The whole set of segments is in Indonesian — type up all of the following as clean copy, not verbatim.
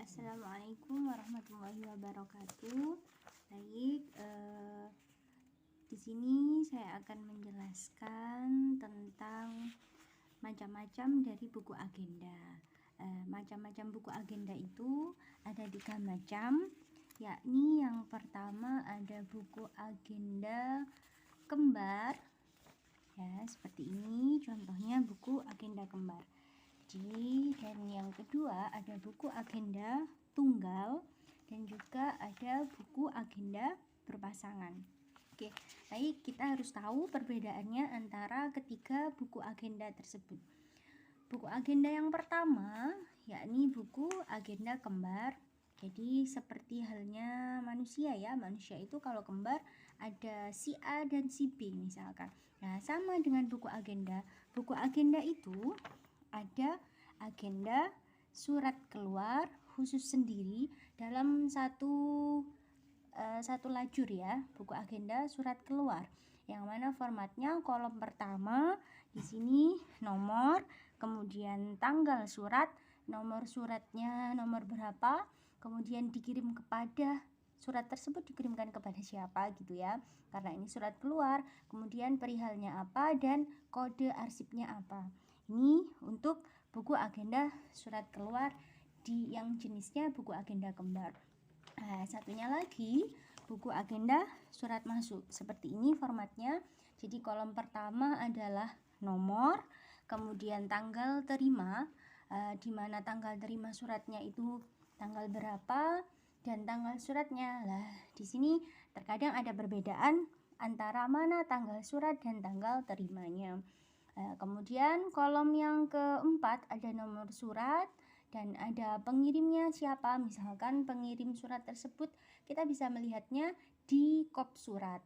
Assalamualaikum warahmatullahi wabarakatuh. Baik, di sini saya akan menjelaskan tentang macam-macam dari buku agenda. Macam-macam buku agenda itu ada 3 macam, yakni yang pertama ada buku agenda kembar, ya seperti ini contohnya buku agenda kembar. Dan yang kedua ada buku agenda tunggal dan juga ada buku agenda berpasangan. Oke, baik, kita harus tahu perbedaannya antara ketiga buku agenda tersebut. Buku agenda yang pertama yakni buku agenda kembar. Jadi seperti halnya manusia ya, manusia itu kalau kembar ada si A dan si B misalkan. Nah, sama dengan buku agenda. Buku agenda itu ada agenda surat keluar khusus sendiri dalam satu lajur ya, buku agenda surat keluar, yang mana formatnya kolom pertama di sini nomor, kemudian tanggal surat, nomor suratnya nomor berapa, kemudian dikirim kepada surat tersebut dikirimkan kepada siapa gitu ya, karena ini surat keluar, kemudian perihalnya apa dan kode arsipnya apa. Ini untuk buku agenda surat keluar yang jenisnya buku agenda kembar. Satunya lagi buku agenda surat masuk. Seperti ini formatnya. Jadi kolom pertama adalah nomor, kemudian tanggal terima, di mana tanggal terima suratnya itu tanggal berapa dan tanggal suratnya. Di sini terkadang ada perbedaan antara mana tanggal surat dan tanggal terimanya. Kemudian kolom yang keempat ada nomor surat dan ada pengirimnya siapa. Misalkan pengirim surat tersebut kita bisa melihatnya di kop surat.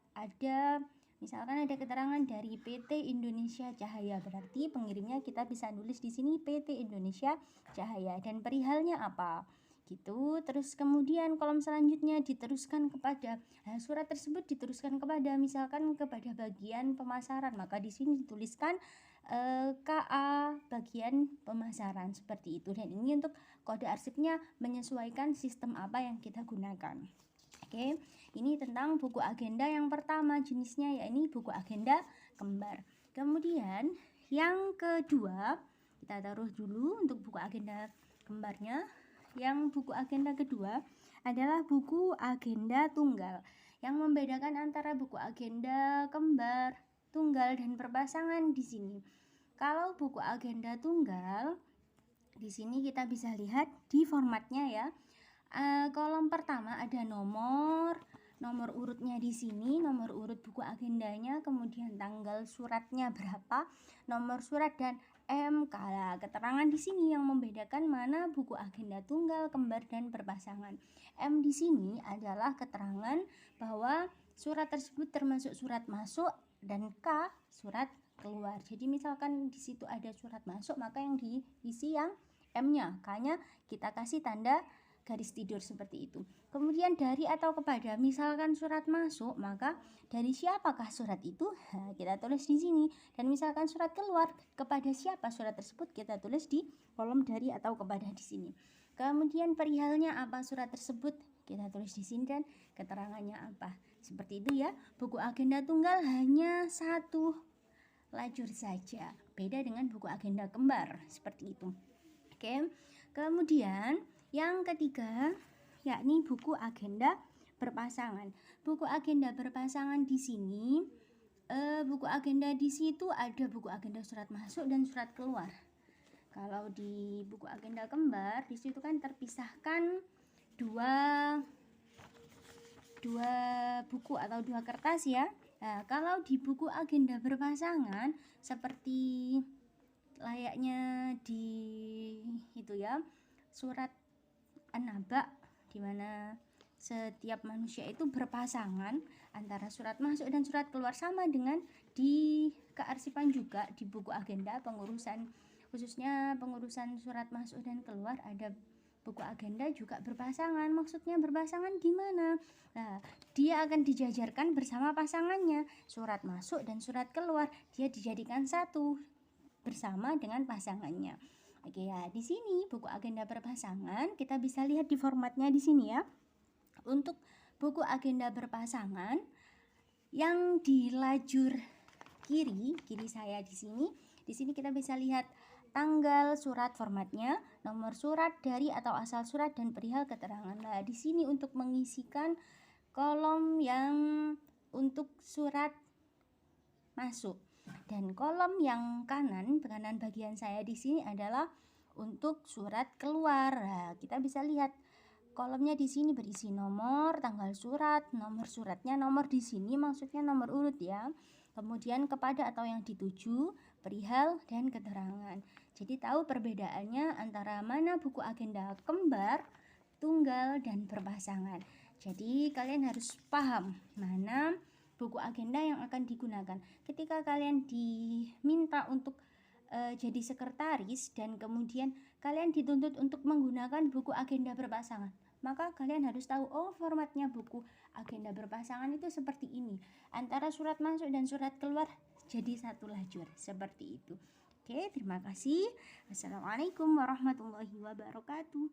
Misalkan ada keterangan dari PT Indonesia Cahaya, berarti pengirimnya kita bisa nulis di sini PT Indonesia Cahaya dan perihalnya apa. Gitu. Terus kemudian kolom selanjutnya diteruskan kepada surat tersebut diteruskan kepada misalkan kepada bagian pemasaran, maka di sini dituliskan KA bagian pemasaran seperti itu, dan ini untuk kode arsipnya menyesuaikan sistem apa yang kita gunakan. Oke, ini tentang buku agenda yang pertama jenisnya, yakni buku agenda kembar. Kemudian yang kedua kita taruh dulu untuk buku agenda kembarnya. Yang buku agenda kedua adalah buku agenda tunggal. Yang membedakan antara buku agenda kembar, tunggal, dan berpasangan di sini. Kalau buku agenda tunggal, di sini kita bisa lihat di formatnya ya. Kolom pertama ada nomor urutnya di sini, nomor urut buku agendanya, kemudian tanggal suratnya berapa, nomor surat dan MK. Keterangan di sini yang membedakan mana buku agenda tunggal, kembar, dan berpasangan. M di sini adalah keterangan bahwa surat tersebut termasuk surat masuk, dan K surat keluar. Jadi misalkan di situ ada surat masuk, maka yang diisi yang M-nya, K-nya kita kasih tanda garis tidur seperti itu. Kemudian dari atau kepada, misalkan surat masuk, maka dari siapakah surat itu? Kita tulis di sini. Dan misalkan surat keluar, kepada siapa surat tersebut? Kita tulis di kolom dari atau kepada di sini. Kemudian perihalnya apa surat tersebut? Kita tulis di sini dan keterangannya apa. Seperti itu ya. Buku agenda tunggal hanya satu lajur saja. Beda dengan buku agenda kembar seperti itu. Oke. Kemudian yang ketiga yakni buku agenda berpasangan. Buku agenda berpasangan di sini, buku agenda di situ ada buku agenda surat masuk dan surat keluar. Kalau di buku agenda kembar di situ kan terpisahkan dua buku atau dua kertas ya. Nah, kalau di buku agenda berpasangan seperti layaknya di itu ya, surat An-Naba, di mana setiap manusia itu berpasangan antara surat masuk dan surat keluar, sama dengan di kearsipan juga di buku agenda pengurusan, khususnya pengurusan surat masuk dan keluar, ada buku agenda juga berpasangan. Maksudnya berpasangan gimana? Nah, dia akan dijajarkan bersama pasangannya, surat masuk dan surat keluar dia dijadikan satu bersama dengan pasangannya. Oke ya, di sini buku agenda berpasangan kita bisa lihat di formatnya di sini ya. Untuk buku agenda berpasangan yang di lajur kiri saya di sini kita bisa lihat tanggal surat formatnya, nomor surat dari atau asal surat dan perihal keterangan. Nah, di sini untuk mengisikan kolom yang untuk surat masuk. Dan kolom yang kanan bagian saya di sini adalah untuk surat keluar. Nah, kita bisa lihat kolomnya di sini berisi nomor, tanggal surat, nomor suratnya, nomor di sini maksudnya nomor urut ya. Kemudian kepada atau yang dituju, perihal dan keterangan. Jadi tahu perbedaannya antara mana buku agenda kembar, tunggal dan berpasangan. Jadi kalian harus paham mana buku agenda yang akan digunakan. Ketika kalian diminta untuk jadi sekretaris dan kemudian kalian dituntut untuk menggunakan buku agenda berpasangan, maka kalian harus tahu, oh formatnya buku agenda berpasangan itu seperti ini. Antara surat masuk dan surat keluar jadi satu lajur, seperti itu. Oke, terima kasih. Assalamualaikum warahmatullahi wabarakatuh.